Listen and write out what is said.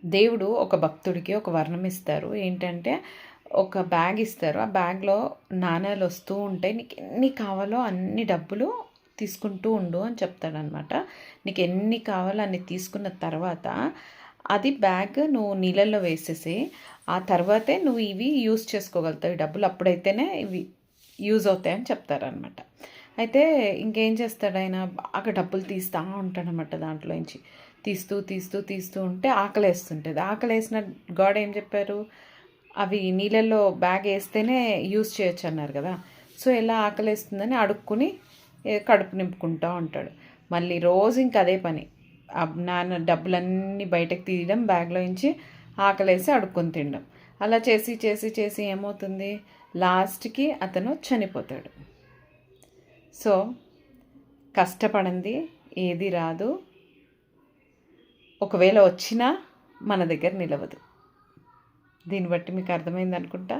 దేవుడు ఒక భక్తుడికి ఒక వరం ఇస్తారు. ఏంటంటే ఒక బ్యాగ్ ఇస్తారు. ఆ బ్యాగ్‌లో నాణేలు వస్తూ ఉంటాయి. నీకు ఎన్ని కావాలో అన్ని డబ్బులు తీసుకుంటూ ఉండు అని చెప్తాడనమాట. నీకు ఎన్ని కావాలో అన్ని తీసుకున్న తర్వాత అది బ్యాగ్ నువ్వు నీళ్ళల్లో వేసేసి ఆ తర్వాతే నువ్వు ఇవి యూజ్ చేసుకోగలుగుతావు. ఈ డబ్బులు అప్పుడైతేనే ఇవి యూజ్ అవుతాయని చెప్తారనమాట. అయితే ఇంకేం చేస్తాడు ఆయన, బాగా డబ్బులు తీస్తూ ఉంటాడనమాట దాంట్లోంచి. తీస్తూ తీస్తూ తీస్తూ ఉంటే ఆకలేస్తుంటుంది. ఆకలేసిన గాడ్ ఏం చెప్పారు, అవి నీళ్ళల్లో బ్యాగ్ వేస్తేనే యూజ్ చేయొచ్చు అన్నారు కదా. సో ఎలా ఆకలేస్తుందని అడుక్కుని కడుపు నింపుకుంటూ ఉంటాడు. మళ్ళీ రోజు ఇంక అదే పని, నాన్న డబ్బులన్నీ బయటకు తీయడం బ్యాగ్లో నుంచి, ఆకలేసి అడుక్కొని తినడం. అలా చేసి చేసి చేసి ఏమవుతుంది, లాస్ట్కి అతను చనిపోతాడు. సో కష్టపడింది ఏది రాదు, ఒకవేళ వచ్చినా మన దగ్గర నిలవదు. దీన్ని బట్టి మీకు అర్థమైంది అనుకుంటా.